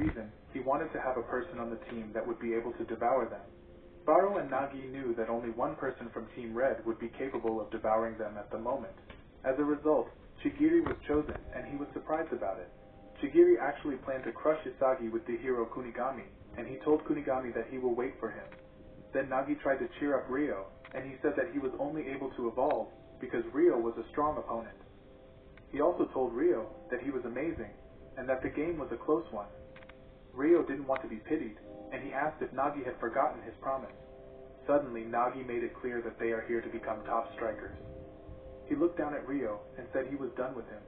reason, he wanted to have a person on the team that would be able to devour them. Baro and Nagi knew that only one person from Team Red would be capable of devouring them at the moment. As a result, Chigiri was chosen, and he was surprised about it. Chigiri actually planned to crush Isagi with the hero Kunigami, and he told Kunigami that he will wait for him. Then Nagi tried to cheer up Ryo, and he said that he was only able to evolve because Ryo was a strong opponent. He also told Ryo that he was amazing, and that the game was a close one. Ryo didn't want to be pitied, and he asked if Nagi had forgotten his promise. Suddenly, Nagi made it clear that they are here to become top strikers. He looked down at Ryo and said he was done with him.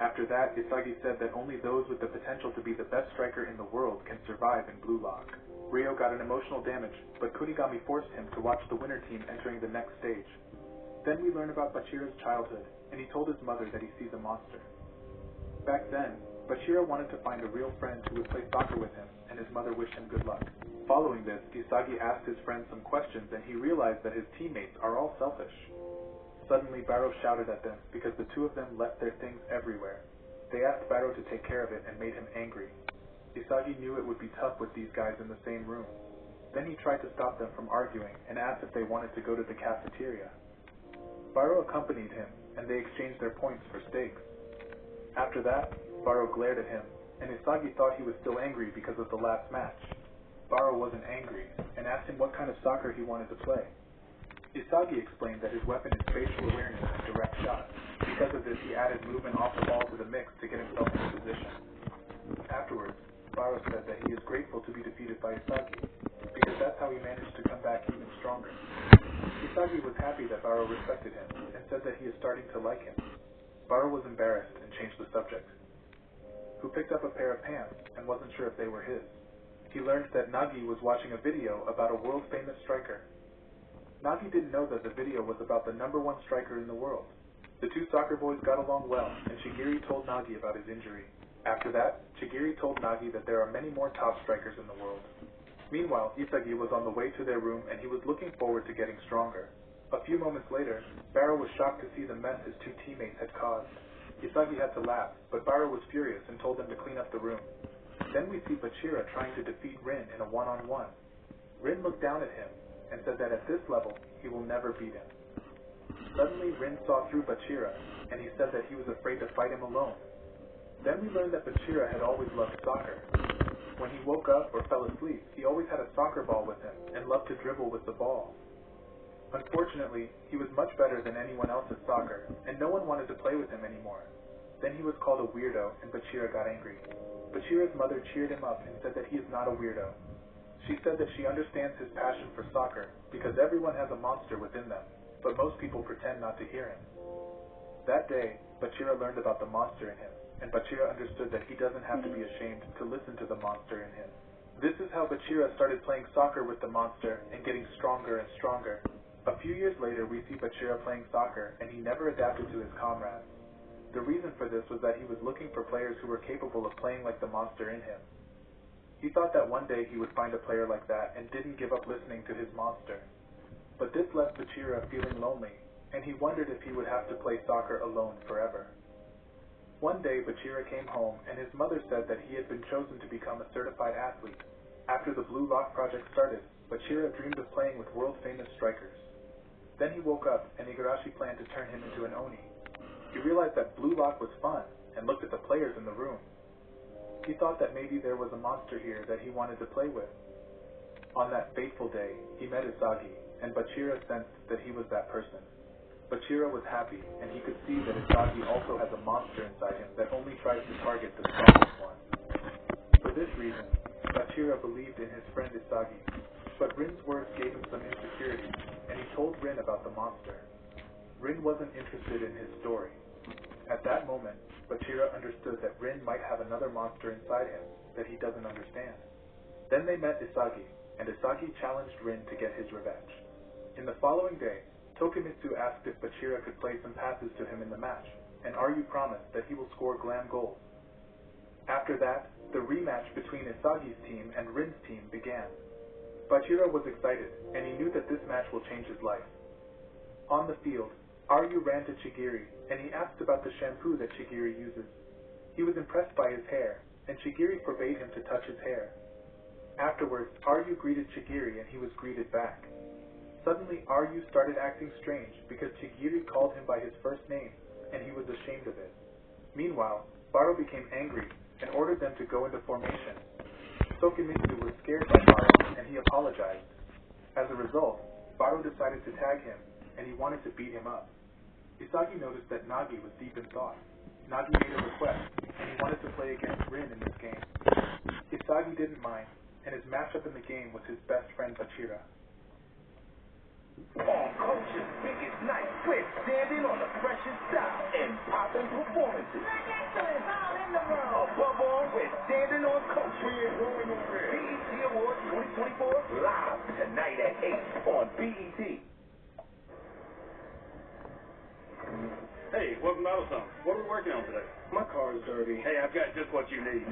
After that, Isagi said that only those with the potential to be the best striker in the world can survive in Blue Lock. Ryo got an emotional damage, but Kunigami forced him to watch the winner team entering the next stage. Then we learn about Bachira's childhood, and he told his mother that he sees a monster. Back then, Bachira wanted to find a real friend who would play soccer with him, and his mother wished him good luck. Following this, Isagi asked his friend some questions, and he realized that his teammates are all selfish. Suddenly, Baro shouted at them because the two of them left their things everywhere. They asked Baro to take care of it and made him angry. Isagi knew it would be tough with these guys in the same room. Then he tried to stop them from arguing and asked if they wanted to go to the cafeteria. Baro accompanied him, and they exchanged their points for steaks. After that, Baro glared at him, and Isagi thought he was still angry because of the last match. Baro wasn't angry, and asked him what kind of soccer he wanted to play. Isagi explained that his weapon is spatial awareness and direct shot. Because of this, he added movement off the ball to the mix to get himself into position. Afterwards, Baro said that he is grateful to be defeated by Isagi, because that's how he managed to come back even stronger. Isagi was happy that Baro respected him, and said that he is starting to like him. Baro was embarrassed and changed the subject. Who picked up a pair of pants and wasn't sure if they were his. He learned that Nagi was watching a video about a world-famous striker. Nagi didn't know that the video was about the #1 striker in the world. The two soccer boys got along well, and Chigiri told Nagi about his injury. After that, Chigiri told Nagi that there are many more top strikers in the world. Meanwhile, Isagi was on the way to their room, and he was looking forward to getting stronger. A few moments later, Baro was shocked to see the mess his two teammates had caused. Isagi had to laugh, but Baro was furious and told them to clean up the room. Then we see Bachira trying to defeat Rin in a one-on-one. Rin looked down at him and said that at this level, he will never beat him. Suddenly, Rin saw through Bachira, and he said that he was afraid to fight him alone. Then we learned that Bachira had always loved soccer. When he woke up or fell asleep, he always had a soccer ball with him and loved to dribble with the ball. Unfortunately, he was much better than anyone else at soccer, and no one wanted to play with him anymore. Then he was called a weirdo, and Bachira got angry. Bachira's mother cheered him up and said that he is not a weirdo. She said that she understands his passion for soccer, because everyone has a monster within them, but most people pretend not to hear him. That day, Bachira learned about the monster in him, and Bachira understood that he doesn't have to be ashamed to listen to the monster in him. This is how Bachira started playing soccer with the monster and getting stronger and stronger. A few years later, we see Bachira playing soccer, and he never adapted to his comrades. The reason for this was that he was looking for players who were capable of playing like the monster in him. He thought that one day he would find a player like that and didn't give up listening to his monster. But this left Bachira feeling lonely, and he wondered if he would have to play soccer alone forever. One day, Bachira came home, and his mother said that he had been chosen to become a certified athlete. After the Blue Lock project started, Bachira dreamed of playing with world-famous strikers. Then he woke up, and Igarashi planned to turn him into an Oni. He realized that Blue Lock was fun, and looked at the players in the room. He thought that maybe there was a monster here that he wanted to play with. On that fateful day, he met Isagi, and Bachira sensed that he was that person. Bachira was happy, and he could see that Isagi also has a monster inside him that only tries to target the strongest one. For this reason, Bachira believed in his friend Isagi, but Rin's words gave him some insecurity, and he told Rin about the monster. Rin wasn't interested in his story. At that moment, Bachira understood that Rin might have another monster inside him that he doesn't understand. Then they met Isagi, and Isagi challenged Rin to get his revenge. In the following day, Tokimitsu asked if Bachira could play some passes to him in the match, and Aryu promised that he will score glam goals. After that, the rematch between Isagi's team and Rin's team began. Bachira was excited, and he knew that this match will change his life. On the field, Aryu ran to Chigiri, and he asked about the shampoo that Chigiri uses. He was impressed by his hair, and Chigiri forbade him to touch his hair. Afterwards, Aryu greeted Chigiri and he was greeted back. Suddenly, Aryu started acting strange because Chigiri called him by his first name, and he was ashamed of it. Meanwhile, Baro became angry and ordered them to go into formation. Sokemitsu was scared by Baro, and he apologized. As a result, Baro decided to tag him, and he wanted to beat him up. Isagi noticed that Nagi was deep in thought. Nagi made a request, and he wanted to play against Rin in this game. Isagi didn't mind, and his matchup in the game was his best friend Bachira. On Coach's biggest night, we're standing on the freshest style and popping performances. Excellent, all in the room. Above all, we're standing on Coach. We ain't going nowhere. BET Awards 2024 live tonight at 8 on BET. Hey, welcome to AutoZone. What are we working on today? My car is dirty. Hey, I've got just what you need.